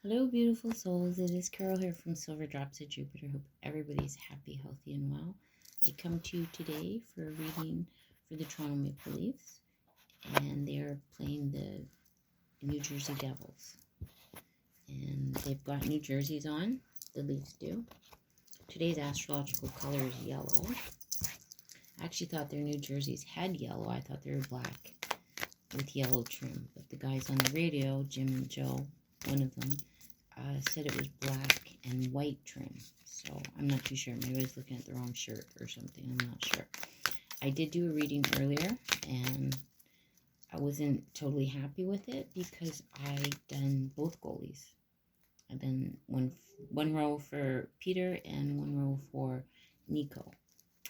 Hello, beautiful souls. It is Carol here from Silver Drops of Jupiter. Hope everybody's happy, healthy, and well. I come to you today for a reading for the Toronto Maple Leafs, and they're playing the New Jersey Devils. And they've got new jerseys on, the Leafs do. Today's astrological color is yellow. I actually thought their new jerseys had yellow. I thought they were black with yellow trim. But the guys on the radio, Jim and Joe, one of them, said it was black and white trim. So I'm not too sure. Maybe I was looking at the wrong shirt or something. I'm not sure. I did do a reading earlier, and I wasn't totally happy with it because I done both goalies. I done one row for Peter and one row for Nico.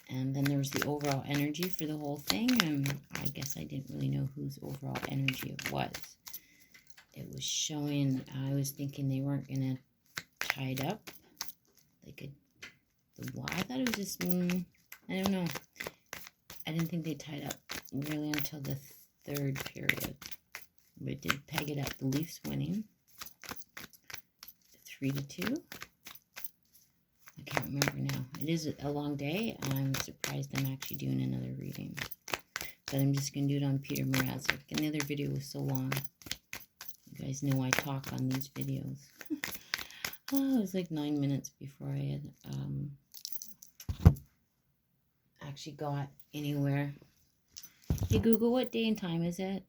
And then there was the overall energy for the whole thing, and I guess I didn't really know whose overall energy it was. It was showing, I was thinking they weren't going to tie it up. They could, I thought it was just, I don't know. I didn't think they tied up really until the third period. But it did peg it up. The Leafs winning 3-2. I can't remember now. It is a long day. I'm surprised I'm actually doing another reading. But I'm just going to do it on Peter Mrazek. And the other video was so long. You guys know I talk on these videos. It was like 9 minutes before I had actually got anywhere. Hey Google, what day and time is it?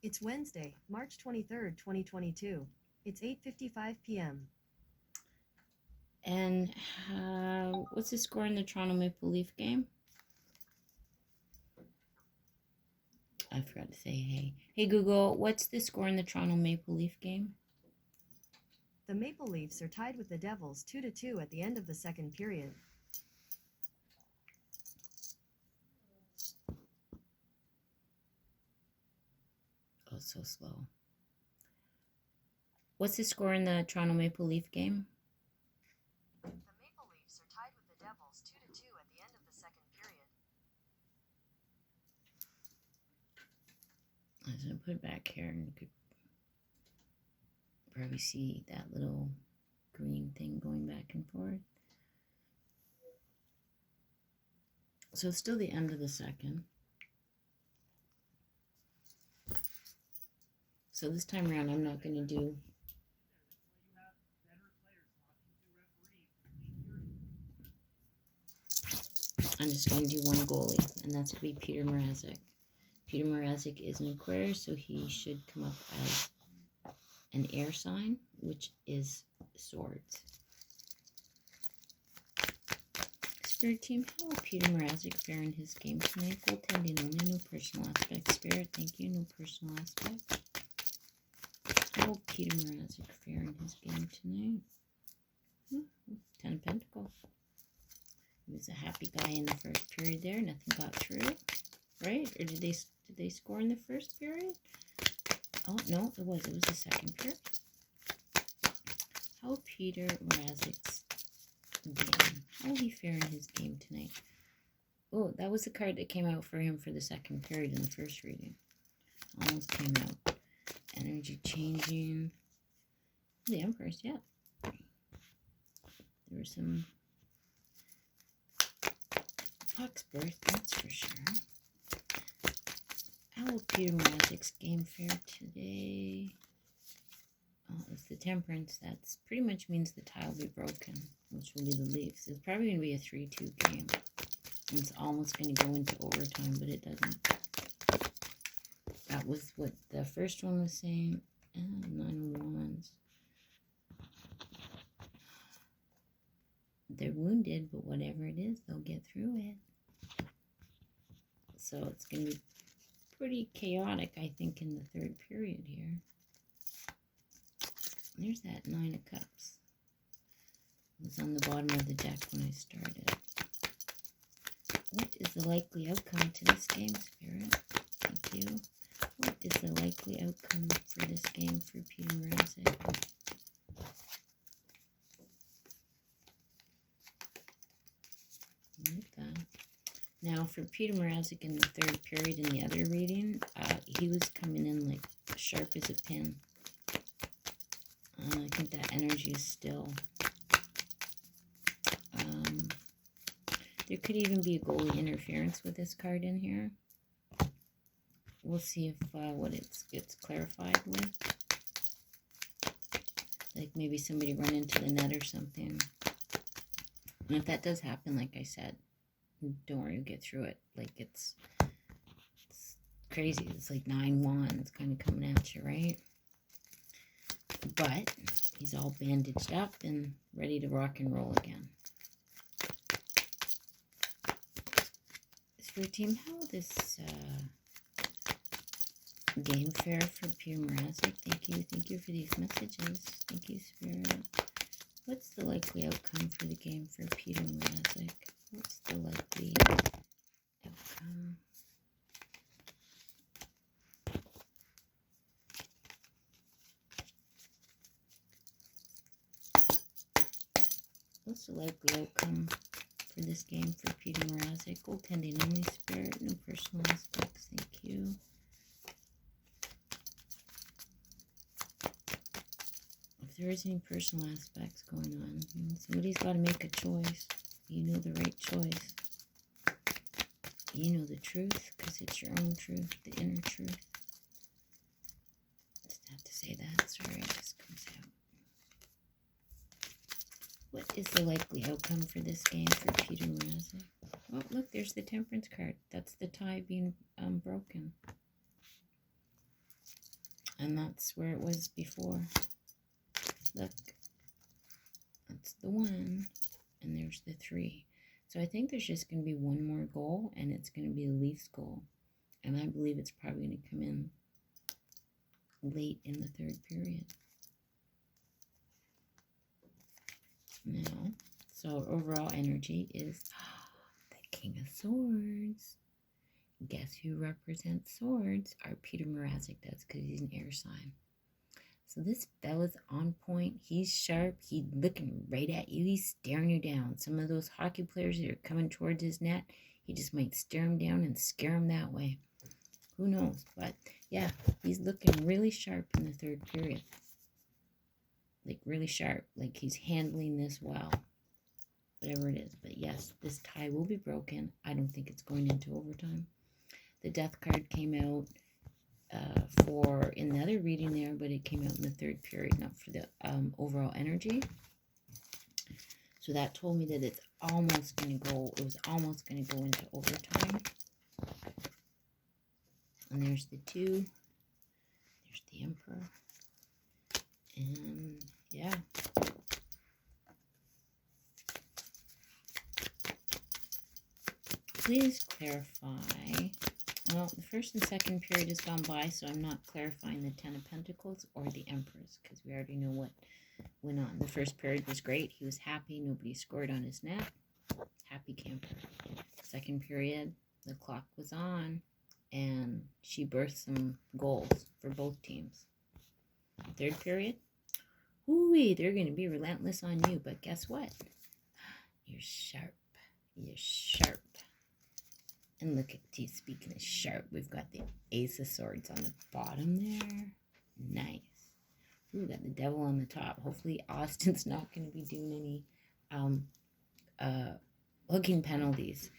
It's Wednesday, March 23rd, 2022. It's 8:55 p.m. And what's the score in the Toronto Maple Leaf game? I forgot to say hey. Hey Google, what's the score in the Toronto Maple Leaf game? The Maple Leafs are tied with the Devils 2-2 at the end of the second period. Oh, so slow. What's the score in the Toronto Maple Leaf game? The Maple Leafs are tied with the Devils 2-2 at the end of the second period. I was going to put it back here, and you could probably see that little green thing going back and forth. So it's still the end of the second. So this time around, I'm not going to do... I'm just going to do one goalie, and that's going to be Peter Mrazek. Peter Mrazek is an Aquarius, so he should come up as an air sign, which is swords. Spirit team, how will Peter Mrazek fare in his game tonight? Goaltending only, no personal aspect. Spirit, thank you, no personal aspect. How will Peter Mrazek fare in his game tonight? 10 of Pentacles. He was a happy guy in the first period there. Nothing got through, right? Or did they score in the first period? Oh, no, it was the second period. How will Peter Mrazek's game? How will he fare in his game tonight? Oh, that was the card that came out for him for the second period in the first reading. Almost came out. Energy changing. The Empress, yeah. There were some Puck's birth, that's for sure. How will Peter Mrazek's game fare today? Oh, it's the Temperance. That's pretty much means the tie will be broken, which will be the Leafs. It's probably going to be a 3-2 game. And it's almost going to go into overtime, but it doesn't. That was what the first one was saying. 9 of Wands. They're wounded, but whatever it is, they'll get through it. So it's going to be pretty chaotic, I think, in the third period here. There's that 9 of Cups. It was on the bottom of the deck when I started. What is the likely outcome to this game, Spirit? Thank you. What is the likely outcome for this game for Peter Mrazek? Like that. Now, for Peter Mrazek in the third period in the other reading, he was coming in like sharp as a pin. I think that energy is still... there could even be a goalie interference with this card in here. We'll see if what it's clarified with. Like maybe somebody run into the net or something. And if that does happen, like I said, don't worry, you'll get through it. Like it's crazy. It's like 9 wands kind of coming at you, right? But he's all bandaged up and ready to rock and roll again. For Team Hell, this game fair for Peter Mrazek. Thank you for these messages. Thank you, Spirit. What's the likely outcome for the game for Peter Mrazek? What's the likely outcome? What's the likely outcome for this game for Peter Mrazek? Goaltending only, Spirit, no personal aspects. Thank you. If there is any personal aspects going on, somebody's got to make a choice. You know the right choice. You know the truth because it's your own truth, the inner truth. Just have to say that. Sorry, it just comes out. What is the likely outcome for this game for Peter Mrazek? Oh, look, there's the Temperance card. That's the tie being broken. And that's where it was before. Look, that's the 1, and there's the 3. So I think there's just going to be one more goal, and it's going to be the Leafs goal. And I believe it's probably going to come in late in the 3rd period. Now, so overall energy is the King of Swords. Guess who represents swords? Our Peter Mrazek does, because he's an air sign. So this fella's on point. He's sharp. He's looking right at you. He's staring you down. Some of those hockey players that are coming towards his net, he just might stare them down and scare them that way. Who knows? But yeah, he's looking really sharp in the 3rd period. Like really sharp. Like he's handling this well. Whatever it is. But yes, this tie will be broken. I don't think it's going into overtime. The Death card came out for in the other reading there, but it came out in the 3rd period, not for the overall energy. So that told me that it's almost going to go, it was almost going to go into overtime. And there's the 2. There's the Emperor. And yeah. Please clarify. Well, the 1st and 2nd period has gone by, so I'm not clarifying the 10 of Pentacles or the Empress, because we already know what went on. The 1st period was great. He was happy. Nobody scored on his net. Happy camper. 2nd period, the clock was on, and she birthed some goals for both teams. 3rd period, ooh, they're going to be relentless on you, but guess what? You're sharp. You're sharp. And look at you, speaking of sharp, we've got the Ace of Swords on the bottom there. Nice. Ooh, got the Devil on the top. Hopefully Austin's not going to be doing any hooking penalties.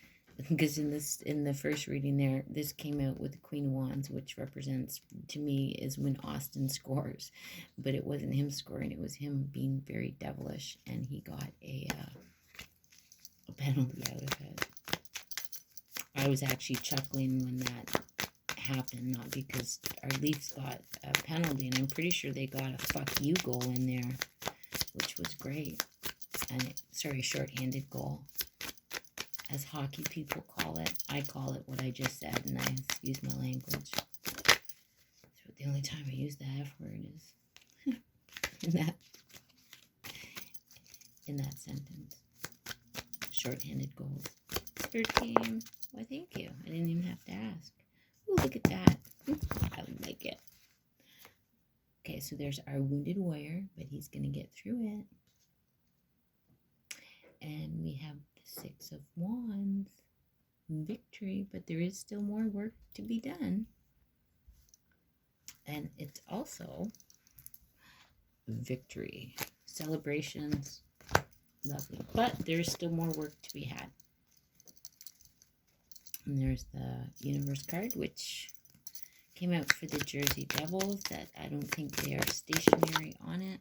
Because in the first reading there, this came out with the Queen of Wands, which represents, to me, is when Austin scores. But it wasn't him scoring, it was him being very devilish, and he got a penalty out of it. I was actually chuckling when that happened, not because our Leafs got a penalty, and I'm pretty sure they got a fuck you goal in there, which was great. And sorry, shorthanded goal, as hockey people call it. I call it what I just said, and I excuse my language. So the only time I use the F word is in that sentence. Shorthanded goals. Spirit team. Why, thank you. I didn't even have to ask. Ooh, look at that. I like it. Okay, so there's our wounded warrior, but he's going to get through it. And we have the 6 of Wands. Victory, but there is still more work to be done. And it's also victory. Celebrations. Lovely. But there's still more work to be had. And there's the Universe card, which came out for the Jersey Devils. That I don't think they are stationary on it.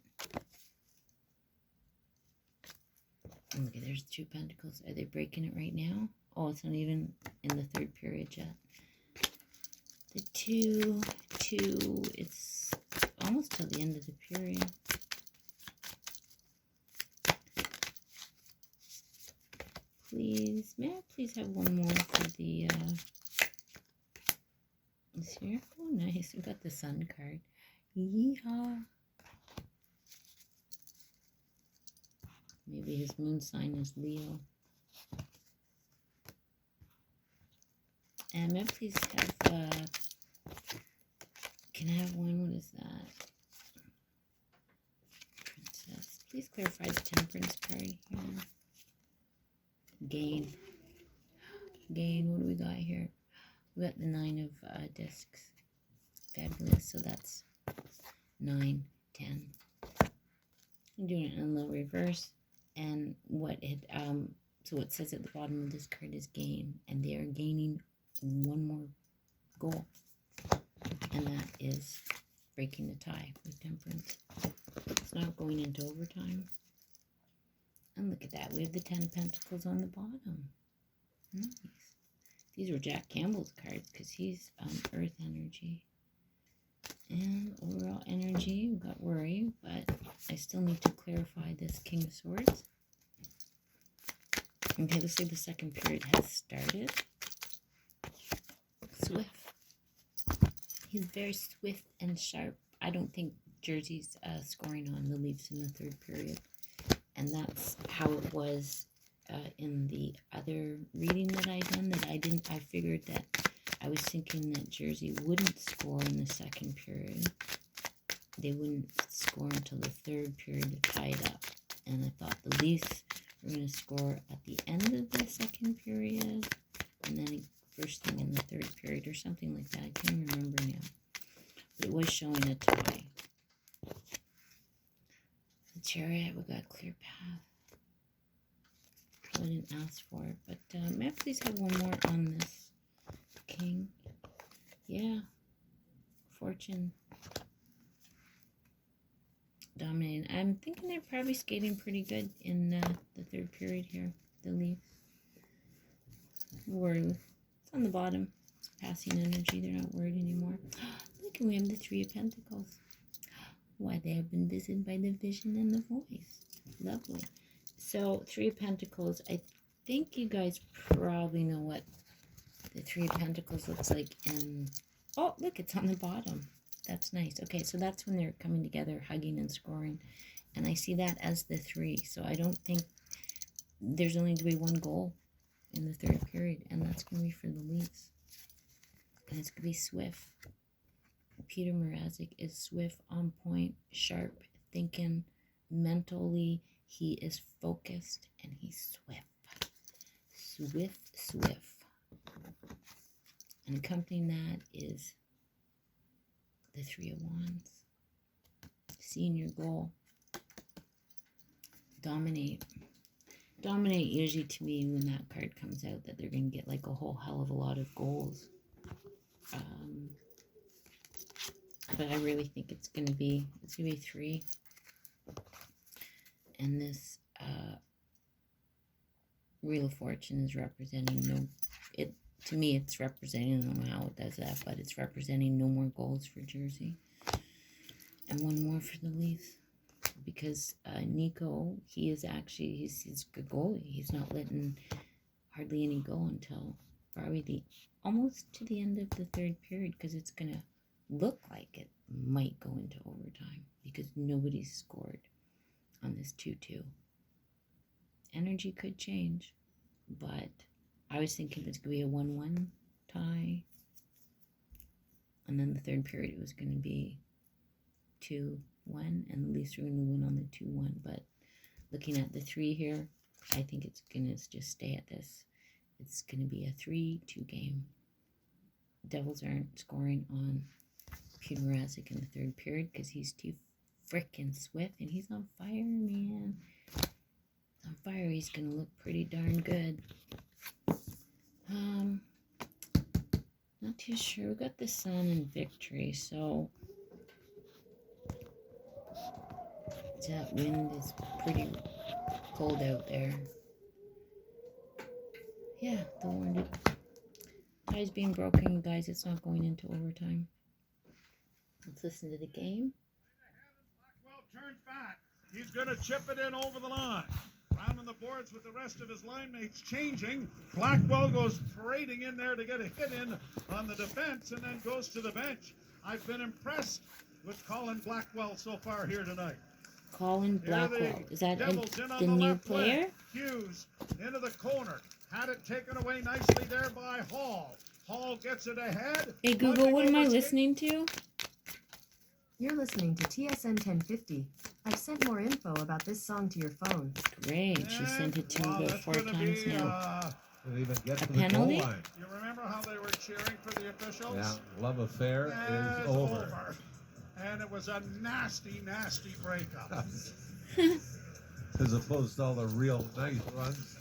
And look, there's 2 Pentacles. Are they breaking it right now? Oh, it's not even in the 3rd period yet. The 2, it's almost till the end of the period. Please, may I please have one more for the, this here? Oh, nice. We got the Sun card. Yeehaw. Maybe his moon sign is Leo. And may I please have, can I have one? What is that? Princess. Please clarify the Temperance card here. Gain. Gain. What do we got here? We got the 9 of discs. Fabulous. So that's 9, 10. I'm doing it in a little reverse. And what it, so what says at the bottom of this card is gain. And they are gaining one more goal. And that is breaking the tie with Temperance. It's not going into overtime. And look at that. We have the 10 of Pentacles on the bottom. Nice. These were Jack Campbell's cards because he's Earth energy. And overall energy, we got worry, but I still need to clarify this King of Swords. Okay, looks like the 2nd period has started. Swift. He's very swift and sharp. I don't think Jersey's scoring on the Leafs in the 3rd period. And that's how it was in the other reading that I done. I figured that I was thinking that Jersey wouldn't score in the 2nd period. They wouldn't score until the 3rd period to tie it up. And I thought the Leafs were going to score at the end of the 2nd period. And then first thing in the 3rd period or something like that. I can't remember now. But it was showing a tie. The Chariot, we got Clear Path. Probably didn't ask for it. But may I please have one more on this King? Yeah. Fortune. Dominating. I'm thinking they're probably skating pretty good in the 3rd period here. The Leafs. Worried. It's on the bottom. It's passing energy. They're not worried anymore. Look, and we have the 3 of Pentacles. Why, they have been visited by the vision and the voice. Lovely. So, 3 of Pentacles. I think you guys probably know what the 3 of Pentacles looks like. And oh, look, it's on the bottom. That's nice. Okay, so that's when they're coming together, hugging and scoring. And I see that as the 3. So I don't think there's only going to be one goal in the 3rd period. And that's going to be for the Leafs. And it's going to be swift. Peter Mrazek is swift, on point, sharp, thinking, mentally. He is focused and he's swift. Swift. And accompanying that is the 3 of Wands. Seeing your goal. Dominate. Dominate usually to me when that card comes out that they're going to get like a whole hell of a lot of goals. But I really think it's going to be 3. And this Wheel of Fortune is representing to me it's representing, I don't know how it does that, but it's representing no more goals for Jersey. And one more for the Leafs. Because Nico, he's a good goalie. He's not letting hardly any go until probably almost to the end of the 3rd period, because it's going to look like it might go into overtime because nobody's scored on this 2-2. Energy could change, but I was thinking it's going to be a 1-1 tie. And then the 3rd period it was going to be 2-1, and the Leafs are going to win on the 2-1. But looking at the 3 here, I think it's going to just stay at this. It's going to be a 3-2 game. Devils aren't scoring on Peter Mrazek in the 3rd period because he's too frickin' Swift, and he's on fire, man. He's on fire. He's gonna look pretty darn good. Not too sure. We got the sun and victory, so that wind is pretty cold out there. Yeah, the warning tie's being broken, guys. It's not going into overtime. Let's listen to the game. Blackwell turns back. He's going to chip it in over the line. Rounding the boards with the rest of his line mates changing. Blackwell goes parading in there to get a hit in on the defense and then goes to the bench. I've been impressed with Colin Blackwell so far here tonight. Colin Blackwell. Is that the new player? Hughes into the corner. Had it taken away nicely there by Hall. Hall gets it ahead. Hey Google, what am I listening to? You're listening to TSN 1050. I've sent more info about this song to your phone. Great. She sent it to me about 4 times now. Didn't even get A to the goal penalty? line. You remember how they were cheering for the officials? Yeah, love affair is over. And it was a nasty, nasty breakup. As opposed to all the real nice runs.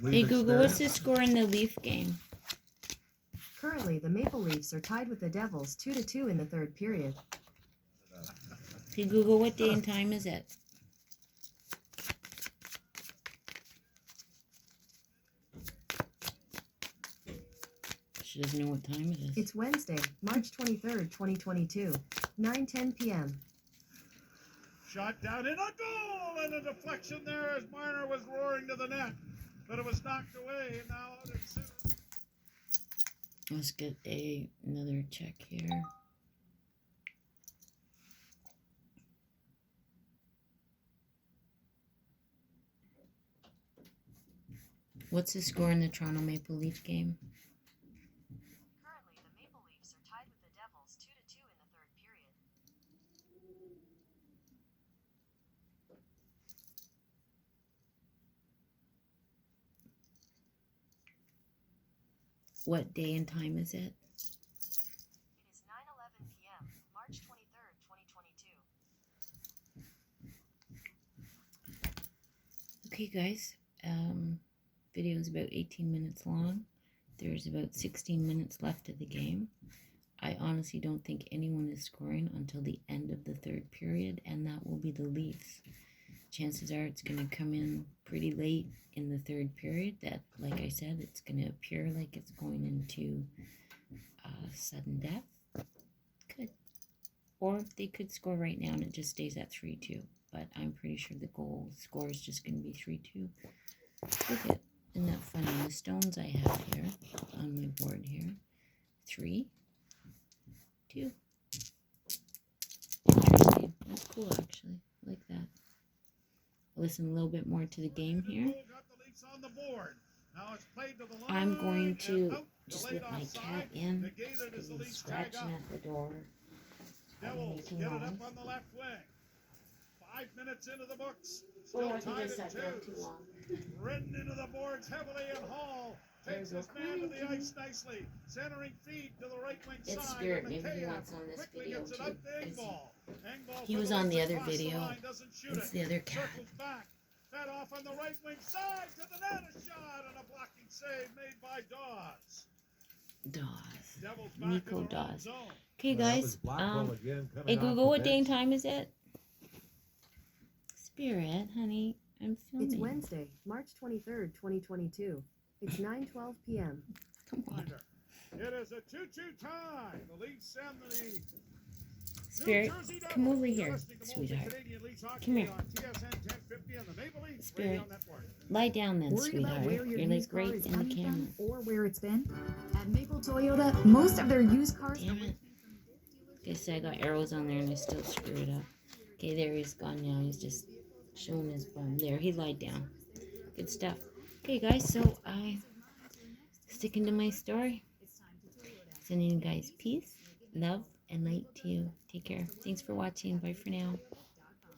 Hey Google, what's the score in the Leaf game? Currently, the Maple Leafs are tied with the Devils 2-2 in the third period. Hey Google, what day and time is it? She doesn't know what time it is. It's Wednesday, March 23rd, 2022, 9:10 p.m. Shot down in a goal and a deflection there as Marner was roaring to the net. But it was knocked away and now out at center. Let's get another check here. What's the score in the Toronto Maple Leaf game? Currently, the Maple Leafs are tied with the Devils 2-2 in the third period. What day and time is it? It is 9:11 p.m., March 23rd, 2022. Okay, guys. Video is about 18 minutes long. There's about 16 minutes left of the game. I honestly don't think anyone is scoring until the end of the third period, and that will be the Leafs. Chances are it's going to come in pretty late in the third period. That, like I said, it's going to appear like it's going into sudden death. Could. Or they could score right now and it just stays at 3-2. But I'm pretty sure the goal score is just going to be 3-2. Look at, isn't that funny? The stones I have here on my board here. 3, 2. Interesting. That's cool, actually. I like that. Listen a little bit more to the game here. I'm going to just let my cat in because he's scratching at the door. Devils making get it noise. up on the left wing. 5 minutes into the books. Oh, Still I think I tied sat at down 2. too long. Ridden into the boards heavily, and Hall takes There's his no man to the crying. ice nicely. Centering feed to the right wing It's side. Spirit. and Maybe he McKayev wants on this quickly video gets it too. up to 'Cause Engvall. Engvall he for was the on the Leafs other across the video. line, doesn't shoot It's it. the other cat. Circles back. Fed off on the right wing side to the net. A shot and a blocking save made by Dawes. Dawes. Devils back Nico in their own Dawes. zone. Okay, Well, that guys. was Blackwell again coming Hey, off Google, the what day and bench. time is it? Spirit, honey. I'm filming. It's Wednesday, March 23rd, 2022. It's 9:12 p.m. Come on. It is a 2-2 tie. The Leafs and the Spirit, New Jersey come Devils. over You're here, listening to sweetheart. Multi-Canadian Leafs Hockey Come here. on TSN 1050 and the Maple Leafs Spirit. Radio Network. Lie down then, Worried about sweetheart. where your You're used like car right is in the coming camera. from or where it's been? At Maple Toyota, most of their used cars Damn it. Guess I got arrows on there and I still screwed it up. Okay, there he's gone now. He's just showing his bum. There, he lied down. Good stuff. Okay, guys, so I sticking to my story. Sending you guys peace, love, and light to you. Take care. Thanks for watching. Bye for now.